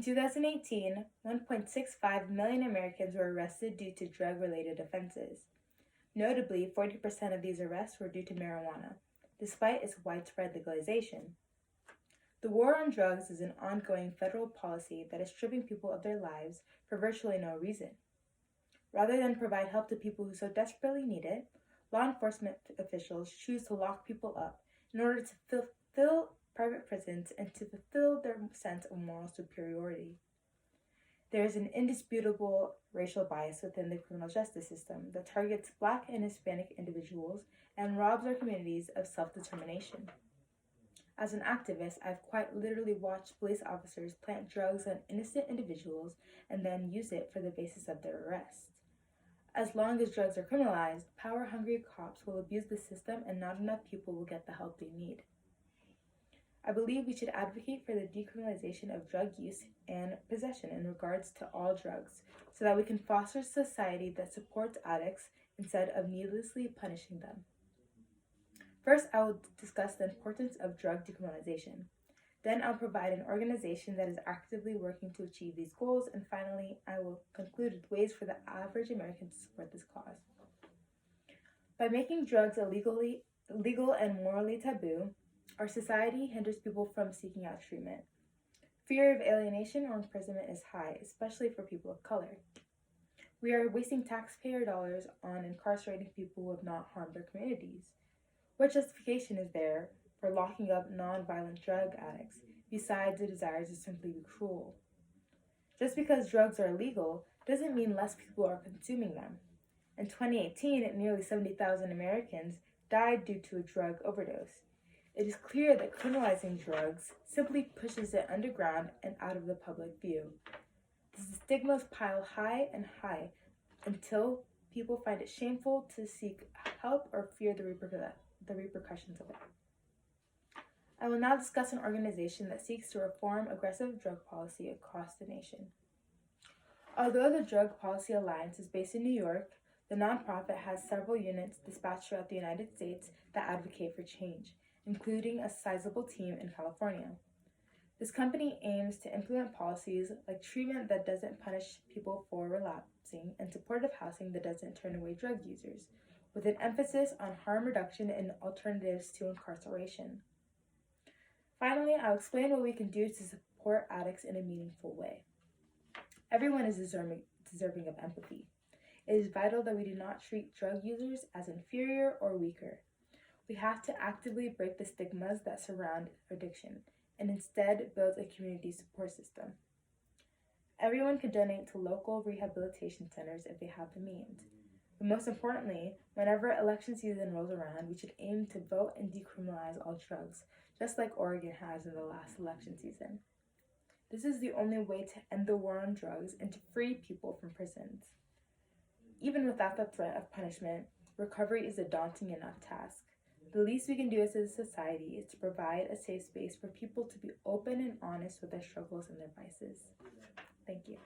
In 2018, 1.65 million Americans were arrested due to drug-related offenses. Notably, 40% of these arrests were due to marijuana, despite its widespread legalization. The war on drugs is an ongoing federal policy that is stripping people of their lives for virtually no reason. Rather than provide help to people who so desperately need it, law enforcement officials choose to lock people up in order to fill private prisons and to fulfill their sense of moral superiority. There is an indisputable racial bias within the criminal justice system that targets Black and Hispanic individuals and robs our communities of self-determination. As an activist, I've quite literally watched police officers plant drugs on innocent individuals and then use it for the basis of their arrest. As long as drugs are criminalized, power-hungry cops will abuse the system and not enough people will get the help they need. I believe we should advocate for the decriminalization of drug use and possession in regards to all drugs, so that we can foster a society that supports addicts instead of needlessly punishing them. First, I will discuss the importance of drug decriminalization. Then I'll provide an organization that is actively working to achieve these goals, and finally, I will conclude with ways for the average American to support this cause. By making drugs illegal and morally taboo, our society hinders people from seeking out treatment. Fear of alienation or imprisonment is high, especially for people of color. We are wasting taxpayer dollars on incarcerating people who have not harmed their communities. What justification is there for locking up non-violent drug addicts besides the desire to simply be cruel? Just because drugs are illegal doesn't mean less people are consuming them. In 2018, nearly 70,000 Americans died due to a drug overdose. It is clear that criminalizing drugs simply pushes it underground and out of the public view. The stigmas pile high and high until people find it shameful to seek help or fear the repercussions of it. I will now discuss an organization that seeks to reform aggressive drug policy across the nation. Although the Drug Policy Alliance is based in New York, the nonprofit has several units dispatched throughout the United States that advocate for change, including a sizable team in California. This company aims to implement policies like treatment that doesn't punish people for relapsing and supportive housing that doesn't turn away drug users, with an emphasis on harm reduction and alternatives to incarceration. Finally, I'll explain what we can do to support addicts in a meaningful way. Everyone is deserving of empathy. It is vital that we do not treat drug users as inferior or weaker. We have to actively break the stigmas that surround addiction and instead build a community support system. Everyone can donate to local rehabilitation centers if they have the means. But most importantly, whenever election season rolls around, we should aim to vote and decriminalize all drugs, just like Oregon has in the last election season. This is the only way to end the war on drugs and to free people from prisons. Even without the threat of punishment, recovery is a daunting enough task. The least we can do as a society is to provide a safe space for people to be open and honest with their struggles and their vices. Thank you.